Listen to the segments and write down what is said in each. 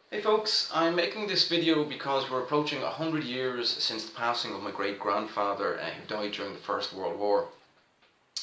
Hey folks, I'm making this video because we're approaching 100 years since the passing of my great-grandfather who died during the First World War.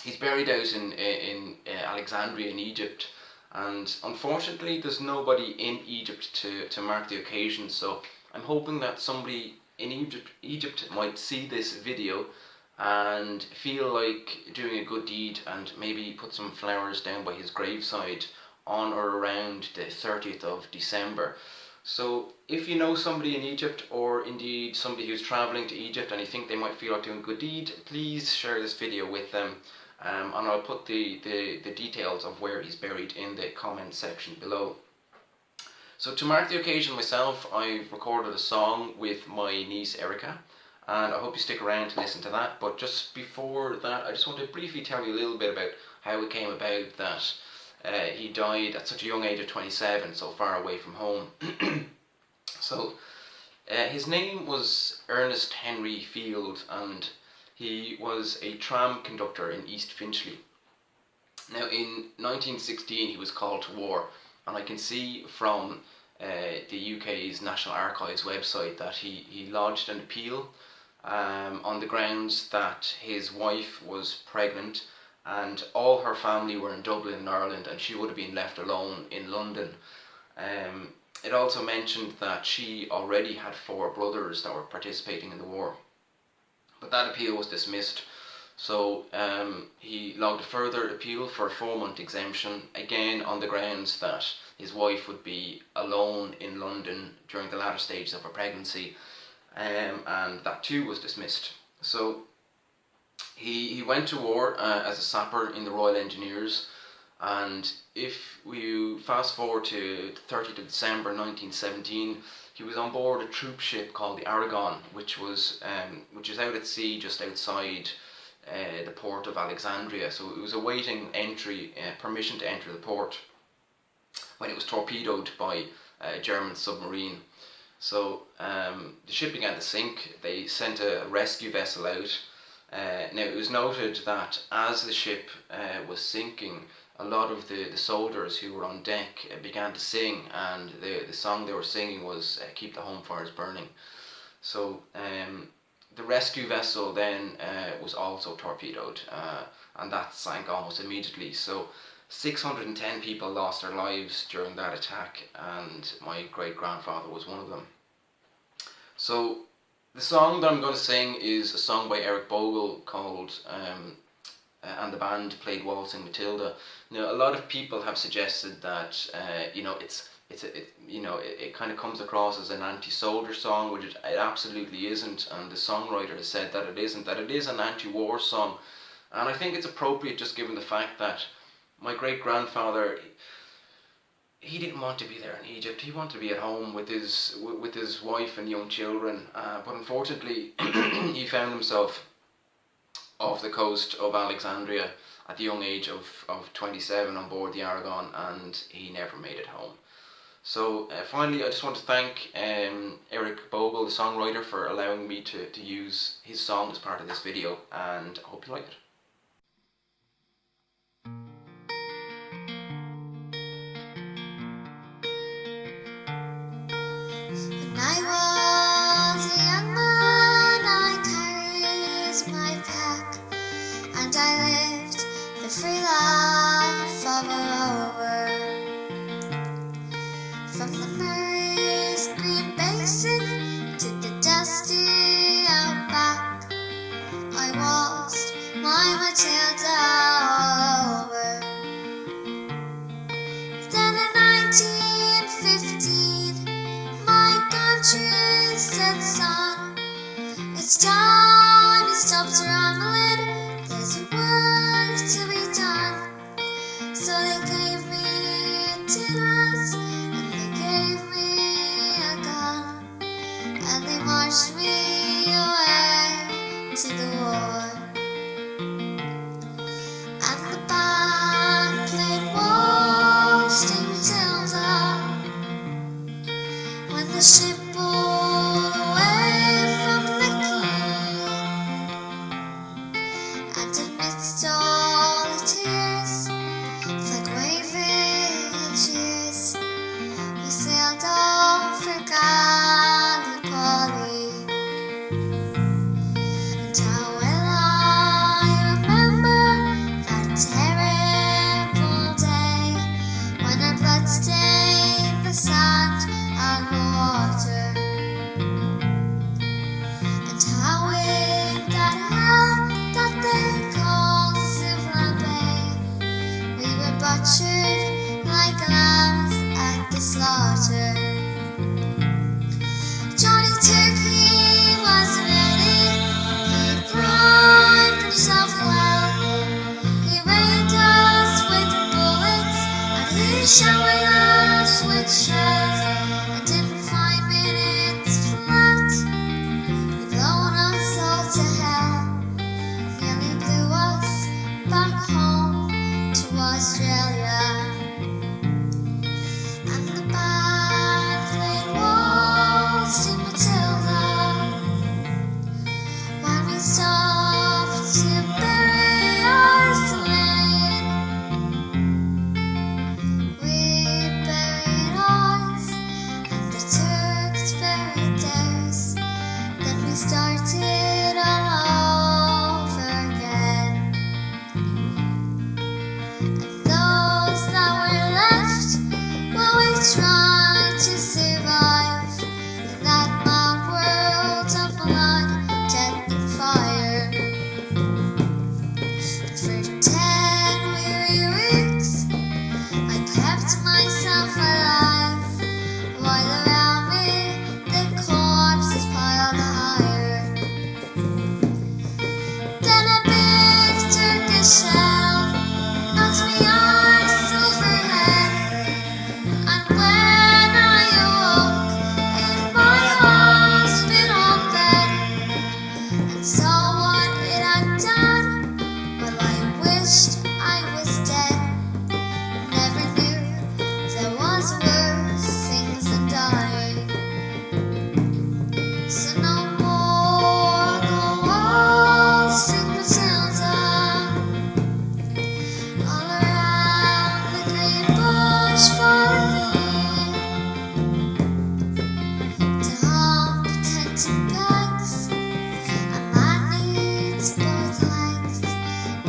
He's buried out in Alexandria in Egypt, and unfortunately there's nobody in Egypt to mark the occasion, so I'm hoping that somebody in Egypt might see this video and feel like doing a good deed and maybe put some flowers down by his graveside on or around the 30th of December. So if you know somebody in Egypt, or indeed somebody who's travelling to Egypt and you think they might feel like doing a good deed, please share this video with them, and I'll put the details of where he's buried in the comment section below. So to mark the occasion myself, I've recorded a song with my niece Erica, and I hope you stick around to listen to that. But just before that, I just want to briefly tell you a little bit about how it came about that he died at such a young age of 27, so far away from home. So his name was Ernest Henry Field, and he was a tram conductor in East Finchley. Now in 1916 he was called to war, and I can see from the UK's National Archives website that he lodged an appeal on the grounds that his wife was pregnant and all her family were in Dublin in Ireland, and she would have been left alone in London. It also mentioned that she already had 4 brothers that were participating in the war. But that appeal was dismissed, so he logged a further appeal for a 4-month exemption, again on the grounds that his wife would be alone in London during the latter stages of her pregnancy, and that too was dismissed. So he went to war as a sapper in the Royal Engineers, and if you fast forward to 30th of December 1917, he was on board a troop ship called the Aragon, which is out at sea just outside the port of Alexandria. So it was awaiting permission to enter the port, when it was torpedoed by a German submarine. So the ship began to sink. They sent a rescue vessel out. Now it was noted that as the ship was sinking, a lot of the soldiers who were on deck began to sing, and the song they were singing was "Keep the Home Fires Burning." So the rescue vessel then was also torpedoed, and that sank almost immediately. So 610 people lost their lives during that attack, and my great-grandfather was one of them. So the song that I'm going to sing is a song by Eric Bogle called "And the Band Played Waltzing Matilda." Now, a lot of people have suggested that it kind of comes across as an anti-soldier song, which it absolutely isn't, and the songwriter has said that it isn't, that it is an anti-war song. And I think it's appropriate just given the fact that my great-grandfather, he didn't want to be there in Egypt. He wanted to be at home with his wife and young children, but unfortunately he found himself off the coast of Alexandria at the young age of 27 on board the Aragon, and he never made it home. So finally, I just want to thank Eric Bogle, the songwriter, for allowing me to use his song as part of this video, and I hope you like it. When I was a young man, I carried my pack, and I lived the free life of a rover. From the Mary's green basin to the dusty outback, I waltzed my Matilda all over. Then in 1915, my country said, "Son, it's time you stopped rambling. There's work to be done." So they gave me dinners, and they gave me a gun, and they marched me away to the war. And the band played Waltzing Matilda when the ship pulled away from the quay, and amidst all the tears, flag waving and cheers, we sailed on Gallipoli. And how well I remember that terrible day when our blood stained the sand and the water. And how in that hell that they called Suvla Bay, we were butchered like lambs at the slaughter. Johnny Turkey was ready, he primed himself well. He rained us with bullets and he showered us with shells. And in 5 minutes flat, he'd blown us all to hell. Nearly blew us back home to Australia. And the band played waltz to Matilda when we stopped to bury our slain. We buried ours and the Turks buried theirs. Then we started all over again. And those that were left, well, we tried to survive in that mad world of blood, death and fire. And for 10 weary weeks I kept myself alive, while around me the corpses piled higher. Then a big Turkish shell knocked me on silver head, and when I awoke in my hospital bed and saw what it had done, well, I wished I was dead. Never knew there was worse things than dying. So no more go waltzing Matilda all around the green bush for me to hump tented pegs. A man needs both legs.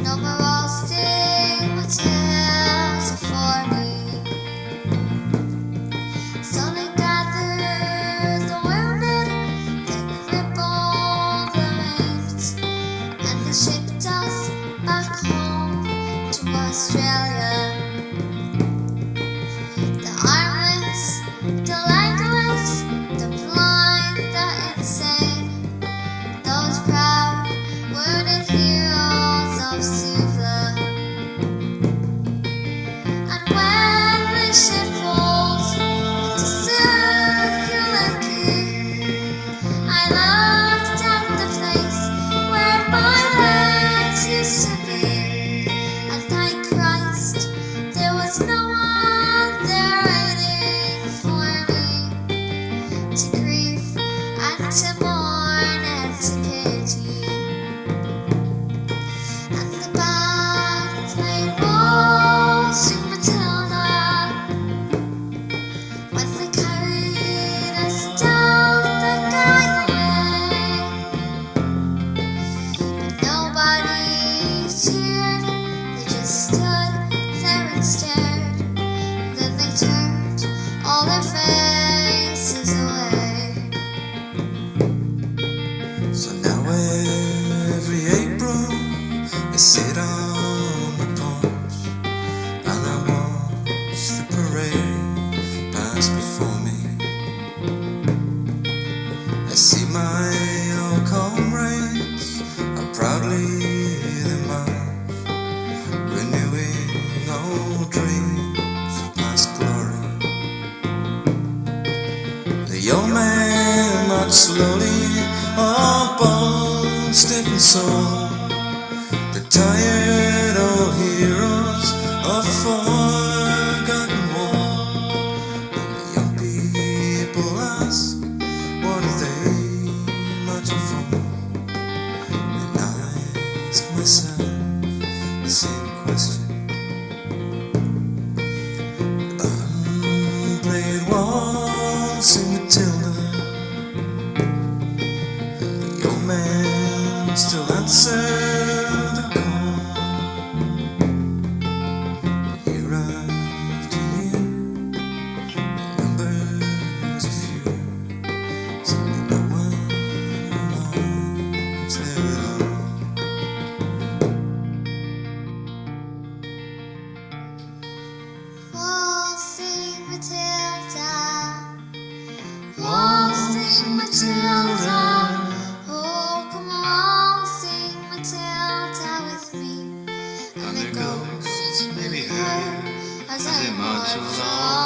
No more waltzing Matilda for me. So they gathered the wounded, the crippled, the maimed, and they shipped us back home to Australia. The armless, the legless, the blind, the insane, those proud, wounded heroes of Suvla. And when the ship rolled into Circular Quay, I looked at the place where my legs used to be, and thank Christ there was no one there waiting for me to grieve and to mourn and to pity. And the band played waltz to Matilda when they carried us down the gangway. But nobody cheered, they just stood there and stared. Then they turned all their faces away. So now every April I sit on the porch and I watch the parade pass before me. I see my old comrades are proudly they march, renewing old dreams of past glory. The young man marched slowly, all bone stiff and sore. The tired old heroes of forgotten war. And the young people ask, what are they marching for? And I ask myself the same question. The band played waltz in Matilda still answer the call. Year after year, the numbers are few. Suddenly no one reminds there at all. Waltzing Matilda, Waltzing Matilda, oh come waltzing Matilda with me, and the ghosts may be heard as as they march along.